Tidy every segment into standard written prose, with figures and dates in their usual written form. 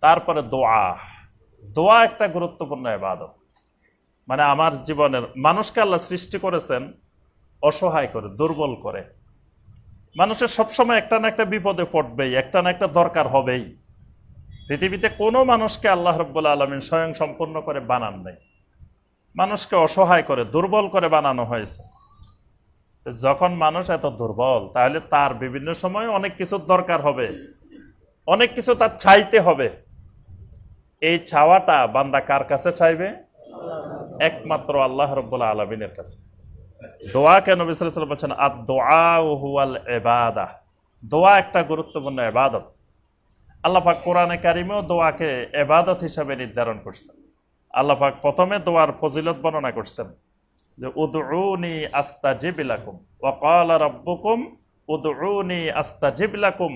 তারপরে দোয়া। দোয়া একটা গুরুত্বপূর্ণ ইবাদত। মানে আমার জীবনের মানুষকে আল্লাহ সৃষ্টি করেছেন অসহায় করে, দুর্বল করে। মানুষের সবসময় একটা না একটা বিপদে পড়বেই, একটা না একটা দরকার হবেই। পৃথিবীতে কোনো মানুষকে আল্লাহ রাব্বুল আলামিন স্বয়ং সম্পূর্ণ করে বানান নাই, মানুষকে অসহায় করে, দুর্বল করে বানানো হয়েছে। তো যখন মানুষ এত দুর্বল, তাহলে তার বিভিন্ন সময় অনেক কিছুর দরকার হবে, অনেক কিছু তার চাইতে হবে। এই চাওয়াটা বান্দা কার কাছে চাইবে? একমাত্র আল্লাহ রাব্বুল আলামিনের কাছে। দোয়া কেন নবী সাল্লাল্লাহু আলাইহি ওয়াসাল্লাম বলেছেন আদ-দুআউ হুয়াল ইবাদাহ, দোয়া একটা গুরুত্বপূর্ণ ইবাদত। আল্লাহ পাক কোরআনে কারিমেও দোয়াকে ইবাদত হিসাবে নির্ধারণ করছেন। আল্লাহ পাক প্রথমে দোয়ার ফজিলত বর্ণনা করছেন যে উদউনি আস্তাজিব লাকুম ওয়া ক্বালা রাব্বুকুম উদউনি আস্তাজিব লাকুম,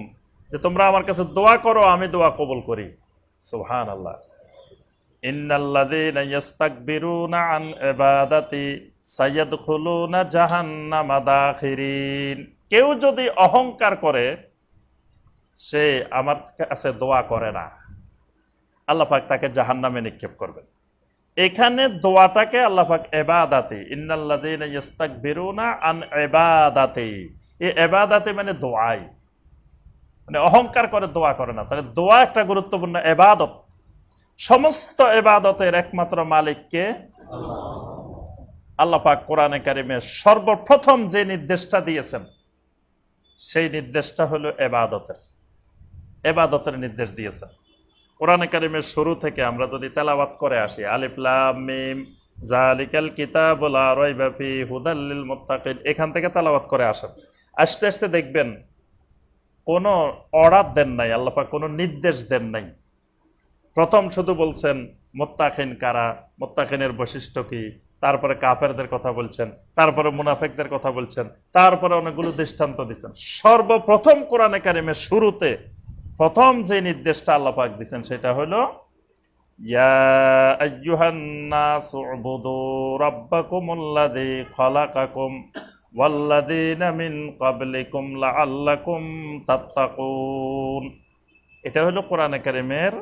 যে তোমরা আমার কাছে দোয়া করো, আমি দোয়া কবুল করি। সুবহানাল্লাহ। ইন্নাল্লাযীনা ইস্তাকবিরুনা আন ইবাদাতি সাইয়াদখুলুনা জাহান্নামা দাখিরিন। কেউ যদি অহংকার করে, সে আমার কাছে দোয়া করে না, আল্লাহ পাক তাকে জাহান্নামে নিক্ষেপ করবেন। এখানে দোয়াটাকে আল্লাহ পাক ইবাদাতি, ইন্নাল্লাযীনা ইস্তাকবিরুনা আন ইবাদাতি, এই ইবাদাতি মানে দোয়াই, মানে অহংকার করে দোয়া করে না। তাহলে দোয়া একটা গুরুত্বপূর্ণ ইবাদত। সমস্ত ইবাদতের একমাত্র মালিককে আল্লাহ পাক কোরআনে কারিমে সর্বপ্রথম যে নির্দেশটা দিয়েছেন, সেই নির্দেশটা হলো ইবাদতের নির্দেশ দিয়েছেন। কোরআনে কারিমের শুরু থেকে আমরা যদি তেলাওয়াত করে আসি, আলিফ লাম মিম যালিকাল কিতাবু লা রাইবা ফিহি হুদাল লিল মুত্তাকিন, এখান থেকে তেলাওয়াত করে আসেন। আস্তে আস্তে দেখবেন কোনো অর্ডার দেন নাই আল্লাহ পাক, কোনো নির্দেশ দেন নাই। প্রথম শুধু বলছেন মুত্তাকিন কারা, মুত্তাকিনের বৈশিষ্ট্য কি, তারপরে কাফেরদের কথা বলছেন, তারপরে মুনাফিকদের কথা বলছেন, তারপরে অনেকগুলো দৃষ্টান্ত দিচ্ছেন। সর্বপ্রথম কোরআনে কারিমের শুরুতে প্রথম যে নির্দেশটা আল্লাহ পাক দিচ্ছেন, সেটা হলো ইয়া আইয়ুহান নাসু উবুদু রাব্বাকুমুল্লাযী খালাকাকুম ওয়াল্লাযীনা মিন ক্বাবলিকুম লাআল্লাকুম তাত্তাকুন। এটা হলো কোরআনে কারিমের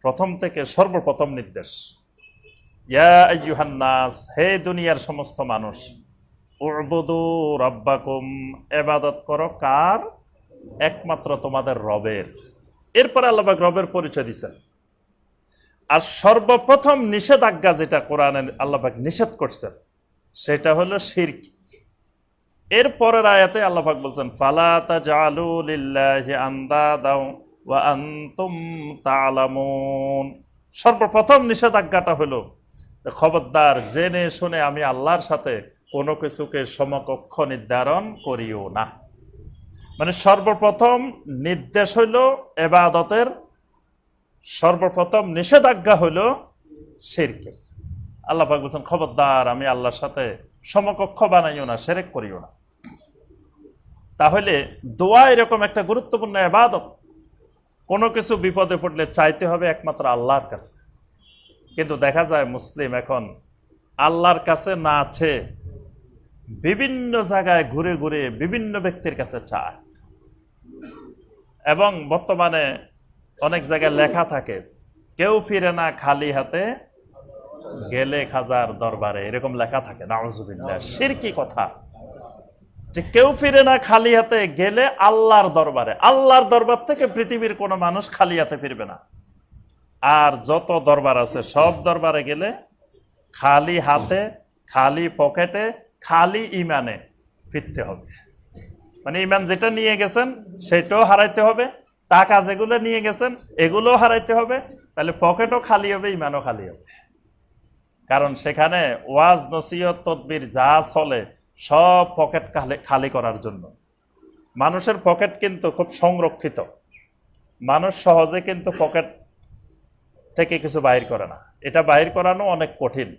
প্রথম থেকে সর্বপ্রথম নির্দেশ। ইয়া আইয়ুহান নাস, হে দুনিয়ার সমস্ত মানুষ, উবুদু রাব্বাকুম, ইবাদত করো কার? একমাত্র তোমাদের রবের। এরপরে আল্লাহ পাক রবের পরিচয় দিচ্ছেন। আর সর্বপ্রথম নিষেধাজ্ঞা যেটা কোরআনে আল্লাহ পাক নিষেধ করছেন, সেটা হলো শিরক। এর পরের আয়াতে আল্লাহ পাক বলছেন ফালা তাজআলু লিল্লাহি আনদাদা ওয়া আনতুম তা'লামুন। সর্বপ্রথম নিষেধাজ্ঞাটা হলো খবরদার, জেনে শুনে আমি আল্লাহর সাথে কোনো কিছুকে সমকক্ষ নির্ধারণ করিও না। মানে সর্বপ্রথম নির্দেশ হইল ইবাদতের, সর্বপ্রথম নিষেধাজ্ঞা হইল শিরকের। আল্লাহ পাক বলছেন খবরদার, আমি আল্লাহর সাথে সমকক্ষ বানাইও না, শিরক করিও না। তাহলে দোয়া এরকম একটা গুরুত্বপূর্ণ ইবাদত। কোনো কিছু বিপদে পড়লে চাইতে হবে একমাত্র আল্লাহর কাছে। কিন্তু দেখা যায় মুসলিম এখন আল্লাহর কাছে না আছে, বিভিন্ন জায়গায় ঘুরে ঘুরে বিভিন্ন ব্যক্তির কাছে চায়। এবং বর্তমানে অনেক জায়গায় লেখা থাকে, কেউ ফিরে না খালি হাতে গেলে খাজার দরবারে, এরকম লেখা থাকে। নাউজুবিল্লাহ, শিরকি কথা, যে কেউ ফিরে না খালি হাতে গেলে আল্লাহর দরবারে। আল্লাহর দরবার থেকে পৃথিবীর কোনো মানুষ খালি হাতে ফিরবে না। আর যত দরবার আছে সব দরবারে গেলে খালি হাতে, খালি পকেটে, খালি ইমানে ফিরতে হবে। মানে ইমান যেটা নিয়ে গেছেন সেটাও হারাইতে হবে, টাকা যেগুলো নিয়ে গেছেন এগুলোও হারাইতে হবে। তাহলে পকেটও খালি হবে, ইমানও খালি হবে। কারণ সেখানে ওয়াজ নসিহত তদবির যা চলে সব পকেট খালি করার জন্য। মানুষের পকেট কিন্তু খুব সংরক্ষিত, মানুষ সহজে কিন্তু পকেট থেকে কিছু বাহির করে না। এটা বাহির করানো অনেক কঠিন।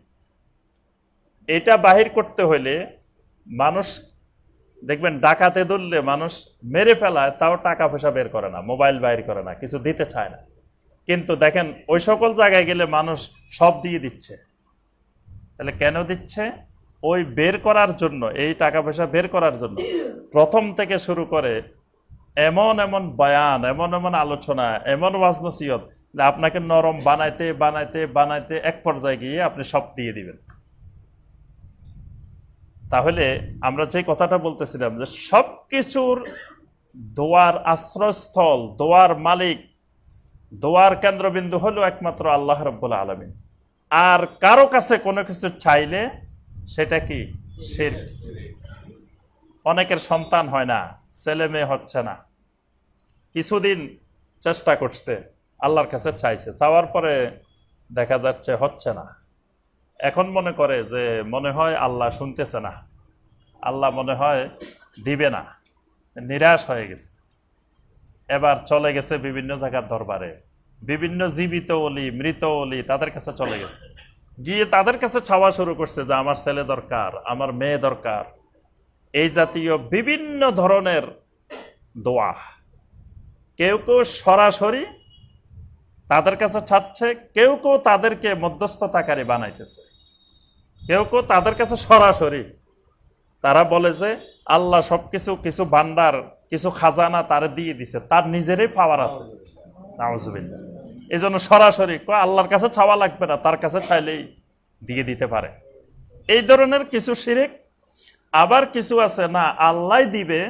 এটা বাহির করতে হলে মানুষ দেখবেন ডাকাতে ধরলে মানুষ মেরে ফেলায়, তাও টাকা পয়সা বের করে না, মোবাইল বাইর করে না, কিছু দিতে চায় না। কিন্তু দেখেন ওই সকল জায়গায় গেলে মানুষ সব দিয়ে দিচ্ছে। তাহলে কেন দিচ্ছে? ওই বের করার জন্য, এই টাকা পয়সা বের করার জন্য প্রথম থেকে শুরু করে এমন এমন বয়ান, এমন এমন আলোচনা, এমন ওয়াজ নসিহত আপনাকে নরম বানাইতে বানাইতে বানাইতে এক পর্যায়ে গিয়ে আপনি সব দিয়ে দিবেন। তাহলে আমরা যে কথাটা বলতেছিলাম যে সবকিছুর দোয়ার আশ্রয়স্থল, দোয়ার মালিক, দোয়ার কেন্দ্রবিন্দু হলো একমাত্র আল্লাহ রাব্বুল আলামিন। আর কারো কাছে কোনো কিছু চাইলে সেটা কি শিরক। অনেকের সন্তান হয় না, ছেলে মেয়ে হচ্ছে না, কিছুদিন চেষ্টা করছে, আল্লাহর কাছে চাইছে, চাওয়ার পরে দেখা যাচ্ছে হচ্ছে না। এখন মনে করে যে মনে হয় আল্লাহ শুনতেছে না, আল্লাহ মনে হয় দিবে না, নিরাশ হয়ে গেছে। এবার চলে গেছে বিভিন্ন জায়গার দরবারে, বিভিন্ন জীবিত ওলি, মৃত ওলি, তাদের কাছে চলে গেছে, গিয়ে তাদের কাছে চাওয়া শুরু করছে যে আমার ছেলে দরকার, আমার মেয়ে দরকার, এই জাতীয় বিভিন্ন ধরনের দোয়া। কেউ কেউ সরাসরি তাদের কাছে চাচ্ছে, কেউ কেউ তাদেরকে মধ্যস্থতাকারী বানাইতেছে, কেউ কেউ তাদের কাছে সরাসরি তারা বলে যে আল্লাহ সবকিছু, কিছু ভান্ডার, কিছু খাজানা তারা দিয়ে দিছে, তার নিজেরই পাওয়ার আছে। নাউজুবিল্লাহ। এই জন্য সরাসরি আল্লাহর কাছে চাওয়া লাগবে না, তার কাছে চাইলেই দিয়ে দিতে পারে। এই ধরনের কিছু শিরক। আবার কিছু আছে না, আল্লাহ দিবে,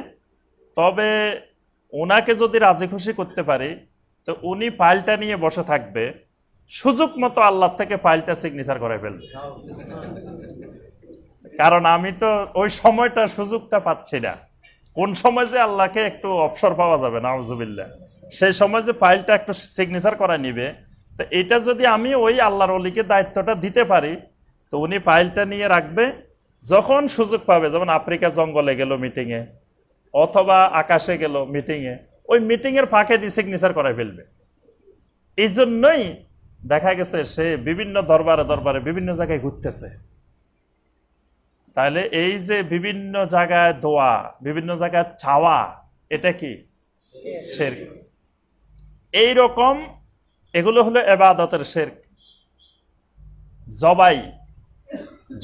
তবে ওনাকে যদি রাজি খুশি করতে পারি তো উনি ফাইলটা নিয়ে বসে থাকবে, সুযোগ মতো আল্লাহ থেকে ফাইলটা সিগনেচার করে ফেলবে। কারণ আমি তো ওই সময়টা সুযোগটা পাচ্ছি না, কোন সময় যে আল্লাহকে একটু অবসর পাওয়া যাবে নাউজুবিল্লাহ, সেই সময় যে ফাইলটা একটু সিগনেচার করা নিবে, তো এটা যদি আমি ওই আল্লাহর ওলিকে দায়িত্বটা দিতে পারি তো উনি ফাইলটা নিয়ে রাখবে, যখন সুযোগ পাবে, যেমন আফ্রিকা জঙ্গলে গেল মিটিংয়ে অথবা আকাশে গেল মিটিংয়ে, ওই মিটিংয়ের ফাঁকে দিয়ে সিগনেচার করাই ফেলবে। এই জন্যই দেখা গেছে সে বিভিন্ন দরবারে দরবারে বিভিন্ন জায়গায় ঘুরতেছে। তাহলে এই যে বিভিন্ন জায়গায় দোয়া, বিভিন্ন জায়গায় চাওয়া, এটা কি শিরক। এইরকম এগুলো হলো ইবাদতের শিরক।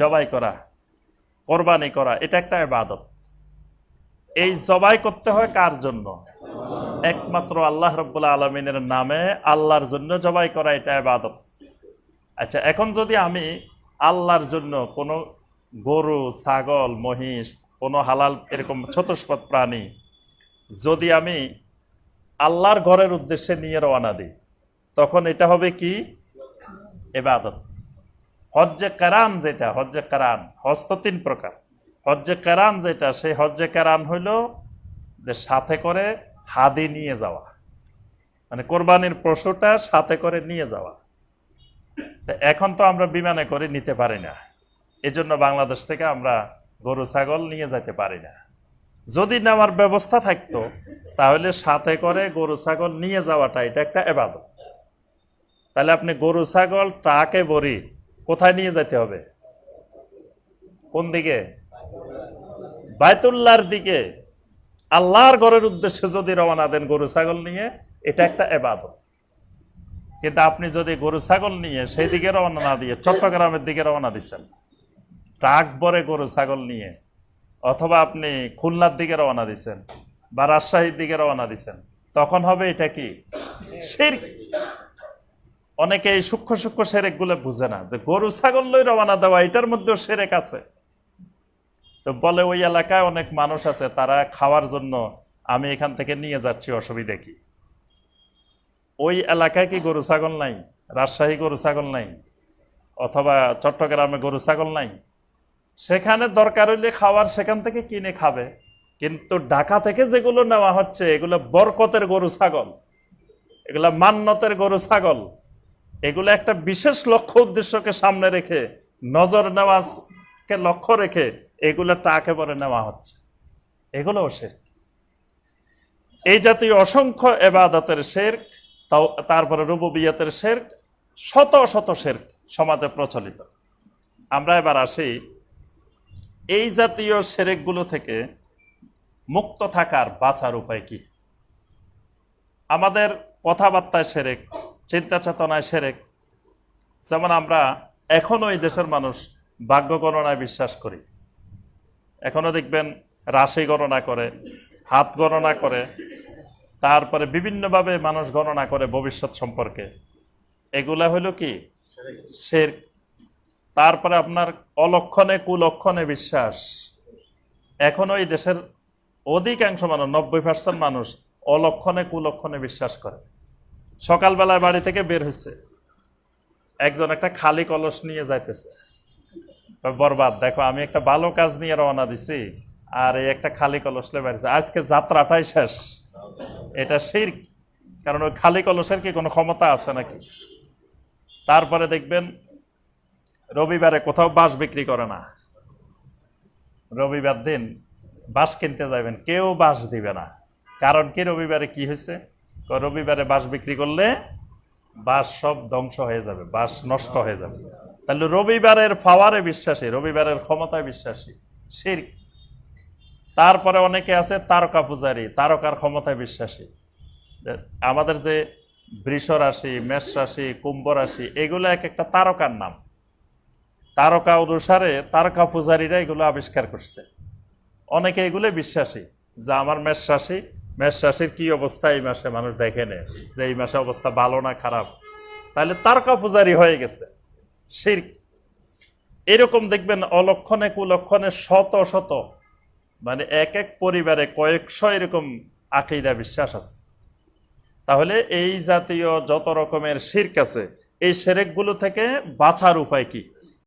জবাই করা, কোরবানি করা, এটা একটা ইবাদত। এই জবাই করতে হয় কার জন্য? একমাত্র আল্লাহ রাব্বুল আলামিনের নামে, আল্লাহর জন্য জবাই করা, এটা ইবাদত। আচ্ছা, এখন যদি আমি আল্লাহর জন্য কোনো গরু, ছাগল, মহিষ, কোনো হালাল এরকম চতুষ্পদ প্রাণী যদি আমি আল্লাহর ঘরের উদ্দেশ্যে নিয়ে রওনা দিই, তখন এটা হবে কি? ইবাদত। হজ্জে কেরান যেটা, হজ্জে কেরান, হজ তো 3 প্রকার। হজ্জে কেরান যেটা, সেই হজ্জে কেরান হইল যে সাথে করে হাদি নিয়ে যাওয়া, মানে কোরবানির পশুটা সাথে করে নিয়ে যাওয়া। এখন তো আমরা বিমানে করে নিতে পারি না, এজন্য বাংলাদেশ থেকে আমরা গরু ছাগল নিয়ে যেতে পারি না। যদি নেওয়ার ব্যবস্থা থাকতো তাহলে সাথে করে গরু ছাগল নিয়ে যাওয়াটা এটা একটা ইবাদত। তাহলে আপনি গরু ছাগল ট্রাকে ভরি কোথায় নিয়ে যেতে হবে? কোন দিকে? বাইতুল্লাহর দিকে। আল্লাহর ঘরের উদ্দেশ্যে যদি রওনা দেন গরু ছাগল নিয়ে, এটা একটা ইবাদত। কিন্তু আপনি যদি গরু ছাগল নিয়ে সেই দিকে রওনা না দিয়ে চট্টগ্রামের দিকে রওনা দিচ্ছেন ট্রাক ভরে গরু ছাগল নিয়ে, অথবা আপনি খুলনার দিকে রওনা দিচ্ছেন বা রাজশাহীর দিকে রওনা দিচ্ছেন, তখন হবে এটা কি? শিরক। অনেকে এই সূক্ষ্ম সূক্ষ্ম শিরক গুলো বুঝে না, যে গরু ছাগল লই রওনা দেওয়া, এটার মধ্যেও শিরক আছে। তো বলে ওই এলাকায় অনেক মানুষ আছে, তারা খাওয়ার জন্য আমি এখান থেকে নিয়ে যাচ্ছি, অসুবিধা কি? ওই এলাকায় কি গরু ছাগল নাই? রাজশাহী গরু ছাগল নাই? অথবা চট্টগ্রামে গরু ছাগল নাই? সেখানে দরকার হইলে খাওয়ার সেখান থেকে কিনে খাবে। কিন্তু ঢাকা থেকে যেগুলো নেওয়া হচ্ছে এগুলো বরকতের গরু ছাগল, এগুলা মান্নতের গরু ছাগল, এগুলো একটা বিশেষ লক্ষ্য উদ্দেশ্যকে সামনে রেখে, নজর নেওয়াকে লক্ষ্য রেখে এগুলো টাকে পরে নেওয়া হচ্ছে, এগুলোও শিরক। এই জাতীয় অসংখ্য ইবাদতের শিরক, তারপরে রুবুবিয়তের শিরক, শত শত শিরক সমাজে প্রচলিত। আমরা এবার আসি এই জাতীয় শিরকগুলো থেকে মুক্ত থাকার, বাঁচার উপায় কি? আমাদের কথাবার্তায় শিরক, চিন্তা চেতনায় শিরক। যেমন আমরা এখনো এই দেশের মানুষ ভাগ্য গণনায় বিশ্বাস করি। এখনো দেখবেন রাশি গণনা করে, হাত গণনা করে, তারপরে বিভিন্নভাবে মানুষ গণনা করে ভবিষ্যৎ সম্পর্কে, এগুলা হলো কি শিরক। তারপরে আপনার অলক্ষণে কুলক্ষণে বিশ্বাস। এখন ওই দেশের অধিকাংশ মানুষ 90% মানুষ অলক্ষণে কুলক্ষণে বিশ্বাস করে। সকালবেলায় বাড়ি থেকে বের হয়েছে, একজন একটা খালি কলস নিয়ে যাইতেছে, বরবাদ, দেখো আমি একটা ভালো কাজ নিয়ে রওনা দিছি আর এই একটা খালি কলস নিয়ে বেরিয়েছে, আজকে যাত্রাটাই শেষ। এটা শিরক, কারণ ওই খালি কলসের কি কোনো ক্ষমতা আছে নাকি? তারপরে দেখবেন রবিবারে কোথাও বাঁশ বিক্রি করে না, রবিবার দিন বাঁশ কিনতে যাবেন, কেউ বাঁশ দিবে না। কারণ কি? রবিবারে কি হয়েছে? রবিবারে বাঁশ বিক্রি করলে বাঁশ সব ধ্বংস হয়ে যাবে, বাঁশ নষ্ট হয়ে যাবে। তাহলে রবিবারের পাওয়ারে বিশ্বাসী, রবিবারের ক্ষমতায় বিশ্বাসী, শিরক। তারপরে অনেকে আছে তারকা পূজারী, তারকার ক্ষমতায় বিশ্বাসী। আমাদের যে বৃষ রাশি, মেষ রাশি, কুম্ভ রাশি, এগুলো এক একটা তারকার নাম। তারকা অনুসারে তারকা পূজারীরা এগুলো আবিষ্কার করছে। অনেকে এগুলো বিশ্বাসী যে আমার মেষ রাশি, মেষ রাশির কি অবস্থা এই মাসে মানুষ দেখে নেয় যে এই মাসে অবস্থা ভালো না খারাপ, তাহলে তারকা পূজারী হয়ে গেছে, শিরক। এরকম দেখবেন অলক্ষণে কুলক্ষণে শত শত, মানে এক এক পরিবারে কয়েকশো এরকম আকীদা বিশ্বাস আছে। তাহলে এই জাতীয় যত রকমের শিরক আছে, এই শিরকগুলো থেকে বাঁচার উপায় কি?